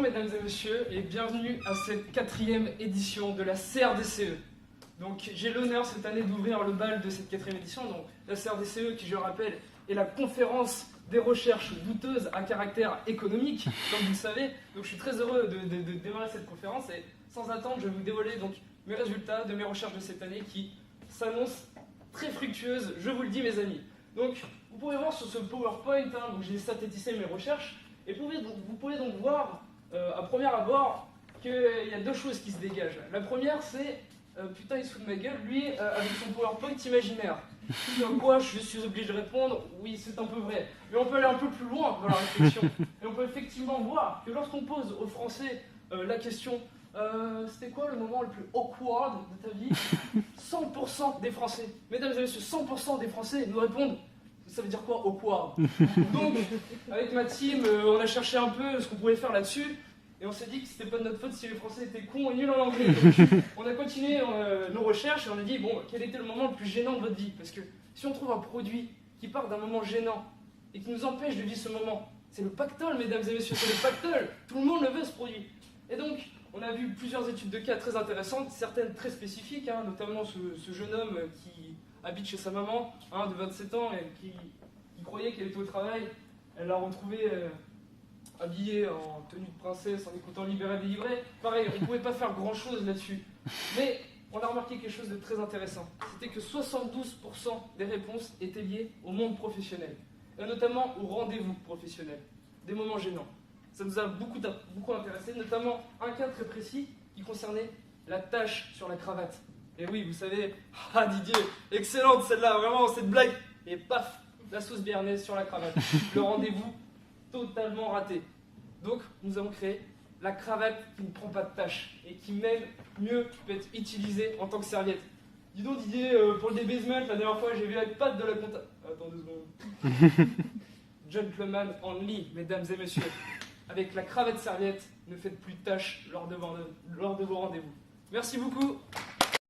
mesdames et messieurs, et bienvenue à cette 4e édition de la CRDCE. Donc j'ai l'honneur cette année d'ouvrir le bal de cette 4e édition. Donc la CRDCE, qui je rappelle, est la conférence des recherches douteuses à caractère économique, comme vous le savez. Donc je suis très heureux de démarrer cette conférence et sans attendre, je vais vous dévoiler donc mes résultats de mes recherches de cette année qui s'annoncent très fructueuses, je vous le dis mes amis. Donc vous pouvez voir sur ce PowerPoint, donc j'ai synthétisé mes recherches, et vous pouvez donc voir à premier abord qu'il y a deux choses qui se dégagent. La première c'est, putain il se fout de ma gueule, lui avec son PowerPoint imaginaire. Sur quoi je suis obligé de répondre, oui c'est un peu vrai. Mais on peut aller un peu plus loin dans la réflexion. Et on peut effectivement voir que lorsqu'on pose aux Français la question c'était quoi le moment le plus awkward de ta vie, 100% des Français, mesdames et messieurs, 100% des Français nous répondent ça veut dire quoi awkward. Donc avec ma team on a cherché un peu ce qu'on pouvait faire là-dessus et on s'est dit que c'était pas de notre faute si les Français étaient cons et nuls en anglais. Donc, on a continué nos recherches et on a dit bon quel était le moment le plus gênant de votre vie, parce que si on trouve un produit qui part d'un moment gênant et qui nous empêche de vivre ce moment, c'est le pactole mesdames et messieurs, c'est le pactole, tout le monde le veut ce produit. Et donc on a vu plusieurs études de cas très intéressantes, certaines très spécifiques, notamment ce jeune homme qui habite chez sa maman, de 27 ans, et qui croyait qu'elle était au travail. Elle l'a retrouvé habillé en tenue de princesse, en écoutant Libéré délivré. Pareil, on ne pouvait pas faire grand-chose là-dessus. Mais on a remarqué quelque chose de très intéressant. C'était que 72% des réponses étaient liées au monde professionnel, et notamment au rendez-vous professionnel, des moments gênants. Ça nous a beaucoup intéressé, notamment un cas très précis qui concernait la tache sur la cravate. Et oui, vous savez, Didier, excellente celle-là, vraiment, cette blague. Et paf, la sauce béarnaise sur la cravate. Le rendez-vous totalement raté. Donc, nous avons créé la cravate qui ne prend pas de tache et qui même mieux peut être utilisée en tant que serviette. Dis donc Didier, pour le débasement, la dernière fois j'ai vu la patte de la compta... Attends 2 secondes. Gentleman only, mesdames et messieurs. Avec la cravate serviette, ne faites plus de tâches lors de vos rendez-vous. Merci beaucoup.